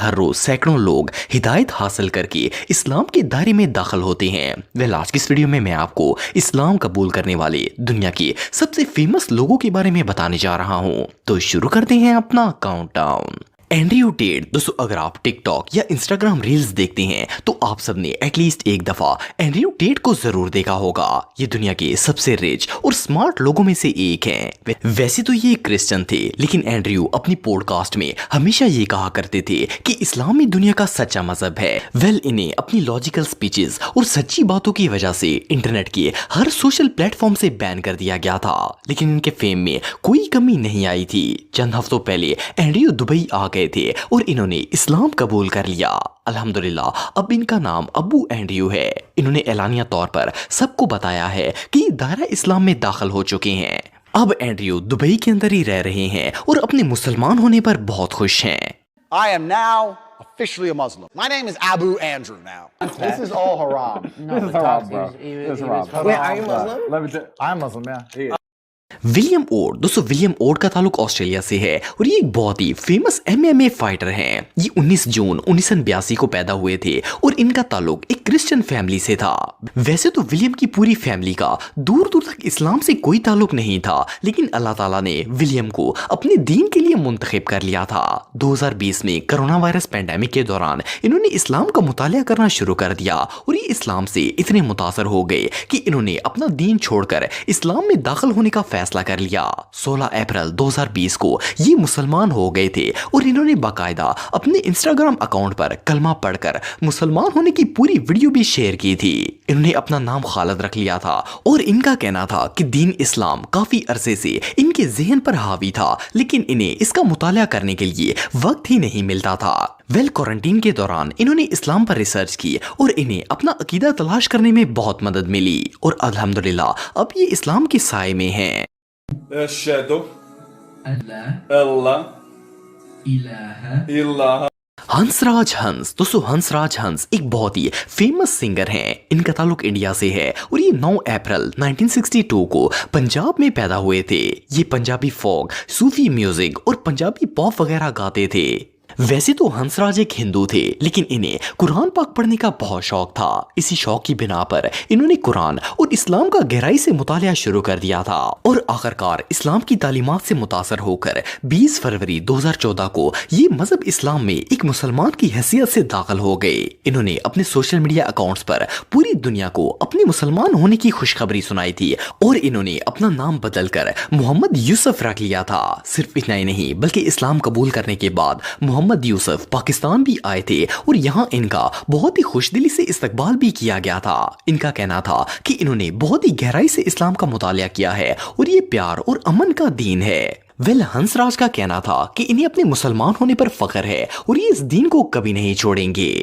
ہر روز سینکڑوں لوگ ہدایت حاصل کر کے اسلام کے دائرے میں داخل ہوتے ہیں۔ آج کی اس ویڈیو میں میں آپ کو اسلام قبول کرنے والے دنیا کے سب سے فیمس لوگوں کے بارے میں بتانے جا رہا ہوں۔ تو شروع کرتے ہیں اپنا کاؤنٹ ڈاؤن۔ Andrew TET. دوستو اگر آپ ٹک ٹاک یا انسٹاگرام ریلز دیکھتے ہیں تو آپ سب نے ایٹ لیسٹ ایک دفعہ اینڈریو ٹیٹ کو ضرور دیکھا ہوگا۔ یہ دنیا کے سب سے ریچ اور سمارٹ لوگوں میں سے ایک ہیں۔ ویسے تو یہ کرسچن تھے، لیکن اینڈریو اپنی پوڈ کاسٹ میں ہمیشہ یہ کہا کرتے تھے کہ اسلام ہی دنیا کا سچا مذہب ہے۔ انہیں اپنی لاجیکل سپیچز اور سچی باتوں کی وجہ سے انٹرنیٹ کے ہر سوشل پلیٹ فارم سے بین کر دیا گیا تھا، لیکن ان کے فیم میں کوئی کمی نہیں آئی تھی۔ چند ہفتوں پہلے اینڈریو دبئی آ گئے تھے اور انہوں نے اسلام قبول کر لیا۔ الحمدللہ اب ان کا نام ابو اینڈریو ہے۔ انہوں نے اعلانیہ طور پر سب کو بتایا ہے کہ یہ دائرہ اسلام میں داخل ہو چکے ہیں۔ اب اینڈریو دبئی کے اندر ہی رہ رہے ہیں اور اپنے مسلمان ہونے پر بہت خوش ہیں۔ I am now officially a Muslim. My name is Abu Andrew now. This is all haram. This is haram, bro. This is haram. Wait, are you Muslim? Let me tell. I'm Muslim, yeah. ولیم اوٹ۔ دوستو ولیم اوٹ کا تعلق Australia سے ہے اور یہ ایک بہت ہی فیمس MMA فائٹر ہیں۔ یہ 19 جون 1982 کو پیدا ہوئے تھے اور ان کا تعلق ایک کرسچن فیملی سے تھا۔ ویسے تو ولیم کی پوری فیملی کا دور دور تک اسلام سے کوئی تعلق نہیں تھا، لیکن اللہ تعالیٰ نے ولیم کو اپنے دین کے لیے منتخب کر لیا تھا۔ 2020 میں کرونا وائرس پینڈیمک کے دوران انہوں نے اسلام کا مطالعہ کرنا شروع کر دیا اور یہ اسلام سے اتنے متاثر ہو گئے کہ انہوں نے اپنا دین چھوڑ کر اسلام میں داخل ہونے کا فیصلہ کر لیا۔ 16 اپریل 2020 کو یہ مسلمان ہو گئے تھے اور انہوں نے باقاعدہ اپنے انسٹاگرام اکاؤنٹ پر کلمہ پڑھ کر مسلمان ہونے کی پوری ویڈیو بھی شیئر کی تھی۔ انہوں نے اپنا نام خالد رکھ لیا تھا اور ان کا کہنا تھا کہ دین اسلام کافی عرصے سے ان کے ذہن پر حاوی تھا، لیکن انہیں اس کا مطالعہ کرنے کے لیے وقت ہی نہیں ملتا تھا۔ کوارنٹین کے دوران انہوں نے اسلام پر ریسرچ کی اور انہیں اپنا عقیدہ تلاش کرنے میں بہت مدد ملی اور الحمدللہ اب یہ اسلام کے سائے میں ہیں۔ أشهد Allah أن لا ilaha إله ہنس راج ہنس۔ دوستو ہنس راج ہنس ایک بہت ہی فیمس سنگر ہیں۔ ان کا تعلق انڈیا سے ہے اور یہ 9 اپریل 1962 کو پنجاب میں پیدا ہوئے تھے۔ یہ پنجابی فوک، صوفی میوزک اور پنجابی پاپ وغیرہ گاتے تھے۔ ویسے تو ہنس راج ایک ہندو تھے، لیکن انہیں قرآن پاک پڑھنے کا بہت شوق تھا۔ اسی شوق کی بنا پر انہوں نے قرآن اور اسلام کا گہرائی سے مطالعہ شروع کر دیا تھا اور آخرکار اسلام کی تعلیمات سے متاثر ہو کر 20 فروری 2014 کو یہ مذہب اسلام میں ایک مسلمان کی حیثیت سے داخل ہو گئے۔ انہوں نے اپنے سوشل میڈیا اکاؤنٹس پر پوری دنیا کو اپنے مسلمان ہونے کی خوشخبری سنائی تھی اور انہوں نے اپنا نام بدل کر محمد یوسف رکھ لیا تھا۔ صرف اتنا ہی نہیں بلکہ اسلام قبول کرنے کے بعد محمد یوسف پاکستان بھی آئے تھے اور یہاں ان کا بہت ہی خوش دلی سے استقبال بھی کیا گیا تھا۔ ان کا کہنا تھا کہ انہوں نے بہت ہی گہرائی سے اسلام کا مطالعہ کیا ہے اور یہ پیار اور امن کا دین ہے۔ ہنس راج کا کہنا تھا کہ انہیں اپنے مسلمان ہونے پر فخر ہے اور یہ اس دین کو کبھی نہیں چھوڑیں گے۔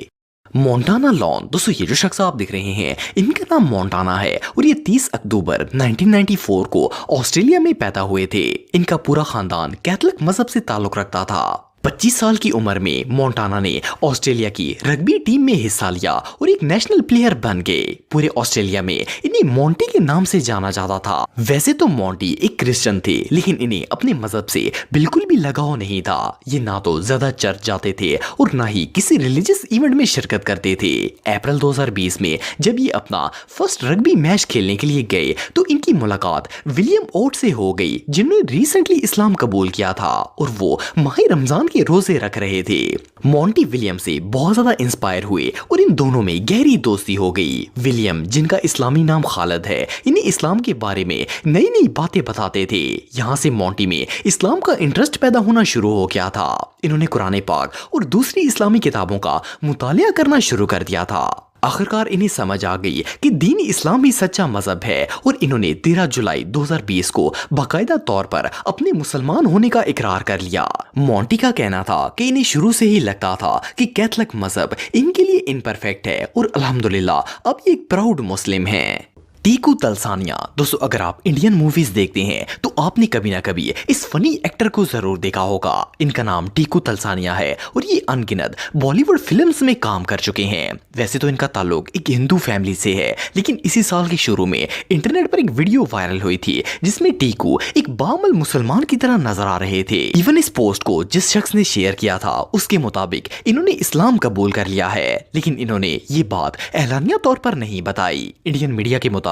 Montana lawn. دوستو یہ جو شخص آپ دیکھ رہے ہیں ان کا نام مونٹانا ہے اور یہ 30 اکتوبر 1994 کو آسٹریلیا میں پیدا ہوئے تھے۔ ان کا پورا خاندان کیتھولک مذہب سے تعلق رکھتا تھا۔ 25 سال کی عمر میں مونٹانا نے آسٹریلیا کی رگبی ٹیم میں حصہ لیا اور ایک نیشنل پلیئر بن گئے۔ پورے آسٹریلیا میں انہیں مونٹی کے نام سے جانا جاتا تھا۔ ویسے تو مونٹی ایک کرسچن تھے، لیکن انہیں اپنے مذہب سے بالکل بھی لگاؤ نہیں تھا۔ یہ نہ تو زیادہ چرچ جاتے تھے اور نہ ہی کسی ریلیجس ایونٹ میں شرکت کرتے تھے۔ اپریل 2020 میں جب یہ اپنا فرسٹ رگبی میچ کھیلنے کے لیے گئے تو ان کی ملاقات ولیم اوٹ سے ہو گئی، جنہوں نے ریسنٹلی اسلام قبول کیا تھا اور وہ ماہ رمضان کے روزے رکھ رہے تھے۔ مونٹی ولیم سے بہت زیادہ انسپائر ہوئے اور ان دونوں میں گہری دوستی ہو گئی۔ ولیم، جن کا اسلامی نام خالد ہے، انہیں اسلام کے بارے میں نئی نئی باتیں بتاتے تھے۔ یہاں سے مونٹی میں اسلام کا انٹرسٹ پیدا ہونا شروع ہو گیا تھا۔ انہوں نے قرآن پاک اور دوسری اسلامی کتابوں کا مطالعہ کرنا شروع کر دیا تھا۔ آخرکار انہیں سمجھ آ گئی کہ دین اسلام ہی سچا مذہب ہے اور انہوں نے 13 جولائی 2020 کو باقاعدہ طور پر اپنے مسلمان ہونے کا اقرار کر لیا۔ مونٹی کا کہنا تھا کہ انہیں شروع سے ہی لگتا تھا کہ کیتھولک مذہب ان کے لیے امپرفیکٹ ہے اور الحمدللہ اب یہ ایک پراؤڈ مسلم ہیں۔ ٹیکو تلسانیہ. دوستو اگر آپ انڈین موویز دیکھتے ہیں تو آپ نے کبھی نہ کبھی اس فنی ایکٹر کو ضرور دیکھا ہوگا. ان کا نام ٹیکو تلسانیہ ہے اور یہ ان گنت بالی ووڈ فلمز میں کام کر چکے ہیں. ویسے تو ان کا تعلق ایک ہندو فیملی سے ہے, لیکن اسی سال کے شروع میں انٹرنیٹ پر ایک ویڈیو وائرل ہوئی تھی جس میں ٹیکو ایک بعمل مسلمان کی طرح نظر آ رہے تھے. ایون اس پوسٹ کو جس شخص نے شیئر کیا تھا اس کے مطابق انہوں نے اسلام قبول کر لیا ہے, لیکن انہوں نے یہ بات اعلانیہ طور پر نہیں بتائی. انڈین میڈیا کے مطابق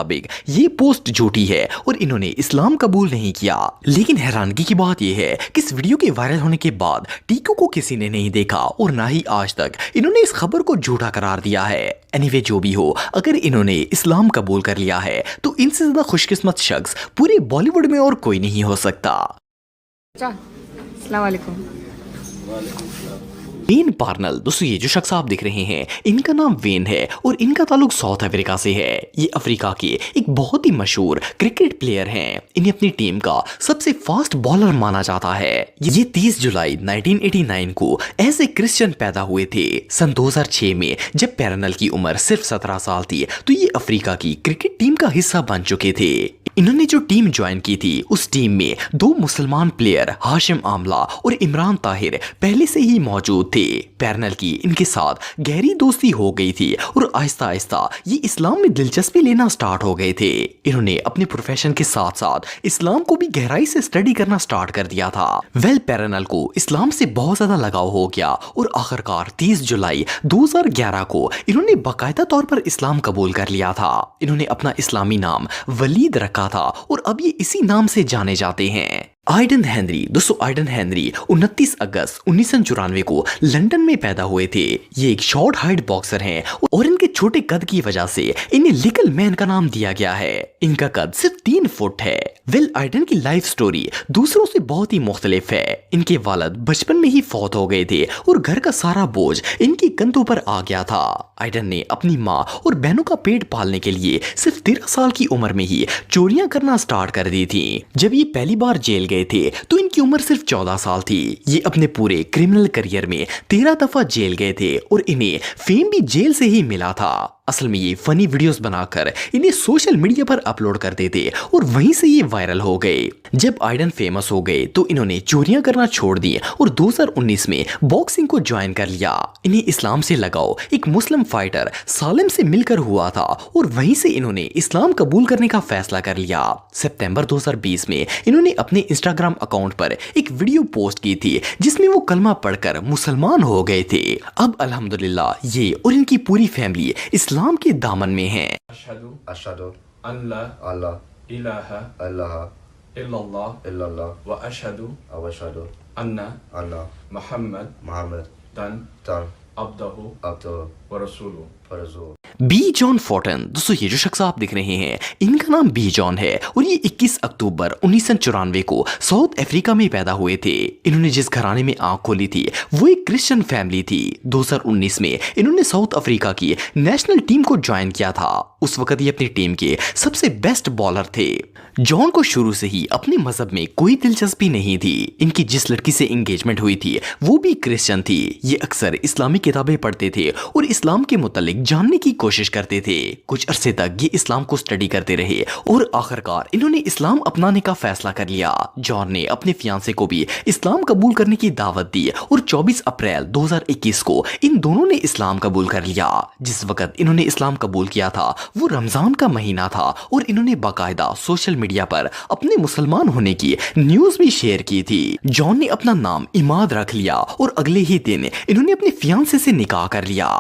یہ پوسٹ جھوٹی ہے اور انہوں نے اسلام قبول نہیں کیا. لیکن حیرانگی کی بات یہ ہے کہ اس ویڈیو کے وائرل ہونے کے بعد ٹیکو کو کسی نے نہیں دیکھا اور نہ ہی آج تک انہوں نے اس خبر کو جھوٹا قرار دیا ہے. اینی جو بھی ہو, اگر انہوں نے اسلام قبول کر لیا ہے تو ان سے زیادہ خوش قسمت شخص پورے بالی ووڈ میں اور کوئی نہیں ہو سکتا. السلام علیکم. When Parnell. دوستو یہ جو شخص آپ دیکھ رہے ہیں ان کا نام وین ہے اور ان کا تعلق ساؤتھ افریقہ سے ہے. یہ افریقہ کے ایک بہت ہی مشہور کرکٹ پلیئر ہیں. انہیں اپنی ٹیم کا سب سے فاسٹ بالر مانا جاتا ہے. یہ 30 جولائی 1989 کو ایز اے کرسچن پیدا ہوئے تھے. سن 2006 میں جب پیرنل کی عمر صرف 17 سال تھی تو یہ افریقہ کی کرکٹ ٹیم کا حصہ بن چکے تھے. انہوں نے جو ٹیم جوائن کی تھی اس ٹیم میں 2 مسلمان پلیئر ہاشم آملہ اور عمران طاہر پہلے سے ہی موجود تھے. پیرنل کی ان کے ساتھ گہری دوستی ہو گئی تھی اور آہستہ آہستہ یہ اسلام میں دلچسپی لینا سٹارٹ ہو گئے تھے. انہوں نے اپنے پروفیشن کے ساتھ ساتھ اسلام کو بھی گہرائی سے اسٹڈی کرنا سٹارٹ کر دیا تھا. پیرنل کو اسلام سے بہت زیادہ لگاؤ ہو گیا اور آخرکار 30 جولائی 2011 کو انہوں نے باقاعدہ طور پر اسلام قبول کر لیا تھا. انہوں نے اپنا اسلامی نام ولید رکھا تھا اور اب یہ اسی نام سے جانے جاتے ہیں. آئیڈن ہینری. دوستو آئیڈن ہینری 29 اگست 1994 کو لندن میں پیدا ہوئے تھے. یہ ایک شارٹ ہائٹ باکسر ہیں اور ان کے چھوٹے قد کی وجہ سے انہیں لٹل مین کا نام دیا گیا ہے. ان کا قد صرف 3 فٹ ہے. آئیڈن کی لائف سٹوری دوسروں سے بہت ہی مختلف ہے. ان کے والد بچپن میں ہی فوت ہو گئے تھے اور گھر کا سارا بوجھ ان کی کندھوں پر آ گیا تھا. آئیڈن نے اپنی ماں اور بہنوں کا پیٹ پالنے کے لیے صرف 13 سال کی عمر میں ہی چوریاں کرنا سٹارٹ کر دی تھی. جب یہ پہلی بار جیل گئے تھے تو ان کی عمر صرف 14 سال تھی. یہ اپنے پورے کرمنل کریئر میں 13 دفعہ جیل گئے تھے اور انہیں فیم بھی جیل سے ہی ملا تھا. اصل میں یہ فنی ویڈیوز بنا کر انہیں سوشل میڈیا پر اپلوڈ کرتے تھے اور وہیں سے یہ وائرل ہو گئے. جب آئیڈن فیمس ہو گئے تو انہوں نے چوریاں کرنا چھوڑ دی اور 2019 میں باکسنگ کو جوائن کر لیا. انہیں اسلام سے لگاؤ ایک مسلم فائٹر سالم سے مل کر ہوا تھا اور وہیں سے انہوں نے اسلام قبول کرنے کا فیصلہ کر لیا. سپتمبر 2020 میں انہوں نے اپنے انسٹاگرام اکاؤنٹ پر ایک ویڈیو پوسٹ کی تھی جس میں وہ کلمہ پڑھ کر مسلمان ہو گئے تھے. اب الحمدللہ یہ اور ان کی پوری فیملی اسلام کے دامن میں ہیں. اشہدو ان لا الہ الا اللہ و اشہدو ان محمد عبدہ و رسولہ. Be John Fortran. دوستو یہ جو شخص آپ دیکھ رہے ہیں ان کا نام بی جان ہے اور یہ 21 اکتوبر 1994 کو ساؤتھ افریقہ میں پیدا ہوئے تھے. انہوں نے جس گھرانے میں آنکھ کھولی تھی وہ ایک کرسچن فیملی تھی. 2019 میں انہوں نے ساؤتھ افریقہ کی نیشنل ٹیم کو جوائن کیا تھا. اس وقت یہ اپنی ٹیم کے سب سے بیسٹ بالر تھے. جان کو شروع سے ہی اپنے مذہب میں کوئی دلچسپی نہیں تھی. ان کی جس لڑکی سے انگیجمنٹ ہوئی تھی وہ بھی کرسچن تھی. یہ اکثر اسلامی کتابیں پڑھتے تھے اور اسلام کے متعلق جاننے کی کوشش کرتے تھے. کچھ عرصے تک یہ اسلام کو سٹڈی کرتے رہے اور آخرکار انہوں نے اسلام اپنانے کا فیصلہ کر لیا. جان نے اپنے فیانسے کو بھی اسلام قبول کرنے کی دعوت دی اور 24 اپریل 2021 کو ان دونوں نے اسلام قبول کر لیا. جس وقت انہوں نے اسلام قبول کیا تھا وہ رمضان کا مہینہ تھا اور انہوں نے باقاعدہ سوشل میڈیا پر اپنے مسلمان ہونے کی نیوز بھی شیئر کی تھی. جان نے اپنا نام عماد رکھ لیا اور اگلے ہی دن انہوں نے اپنے فیانسے سے نکاح کر لیا.